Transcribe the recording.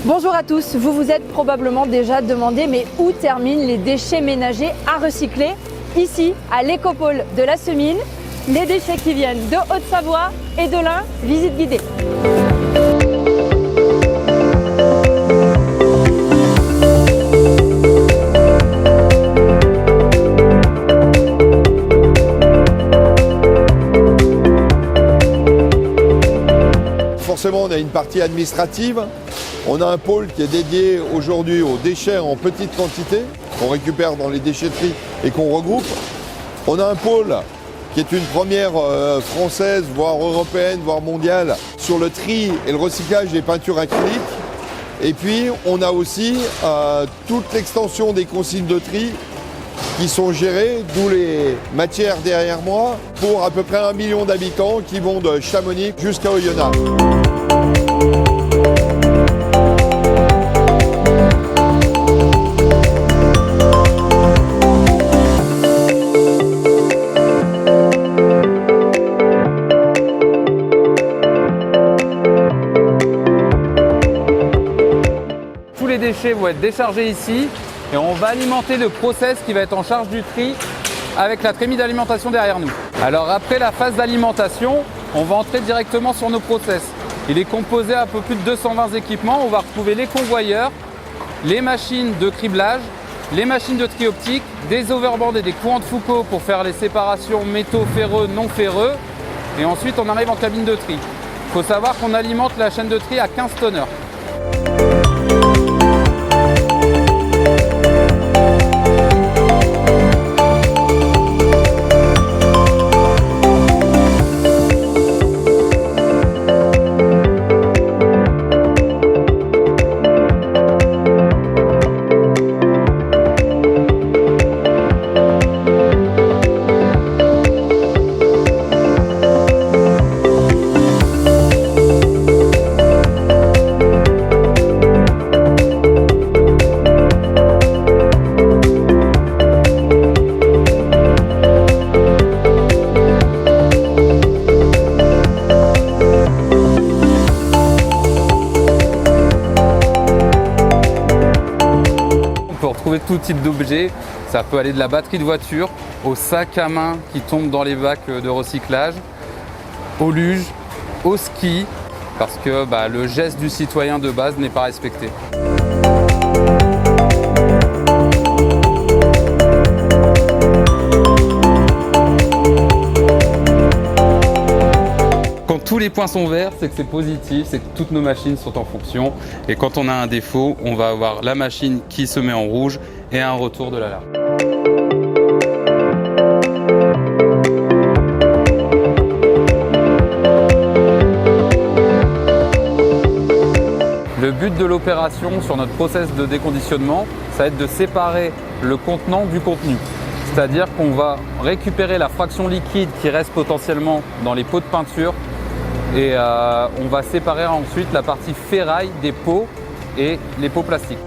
Bonjour à tous, vous vous êtes probablement déjà demandé mais où terminent les déchets ménagers à recycler? Ici, à l'écopôle de la Semine, les déchets qui viennent de Haute-Savoie et de l'Ain, visite guidée. Forcément, on a une partie administrative. On a un pôle qui est dédié aujourd'hui aux déchets en petite quantité, qu'on récupère dans les déchetteries et qu'on regroupe. On a un pôle qui est une première française, voire européenne, voire mondiale, sur le tri et le recyclage des peintures acryliques. Et puis, on a aussi toute l'extension des consignes de tri qui sont gérées, d'où les matières derrière moi, pour à peu près 1 million d'habitants qui vont de Chamonix jusqu'à Oyonnax. Tous les déchets vont être déchargés ici et on va alimenter le process qui va être en charge du tri avec la trémie d'alimentation derrière nous. Alors après la phase d'alimentation, on va entrer directement sur nos process. Il est composé à peu plus de 220 équipements. On va retrouver les convoyeurs, les machines de criblage, les machines de tri optique, des overbands et des courants de Foucault pour faire les séparations métaux ferreux, non ferreux. Et ensuite on arrive en cabine de tri. Il faut savoir qu'on alimente la chaîne de tri à 15 tonneurs. Trouver tout type d'objets, ça peut aller de la batterie de voiture au sac à main qui tombe dans les bacs de recyclage, aux luges, au ski, parce que le geste du citoyen de base n'est pas respecté. Quand tous les points sont verts, c'est que c'est positif, c'est que toutes nos machines sont en fonction. Et quand on a un défaut, on va avoir la machine qui se met en rouge et un retour de l'alarme. Le but de l'opération sur notre process de déconditionnement, ça va être de séparer le contenant du contenu. C'est-à-dire qu'on va récupérer la fraction liquide qui reste potentiellement dans les pots de peinture et on va séparer ensuite la partie ferraille des pots et les pots plastiques.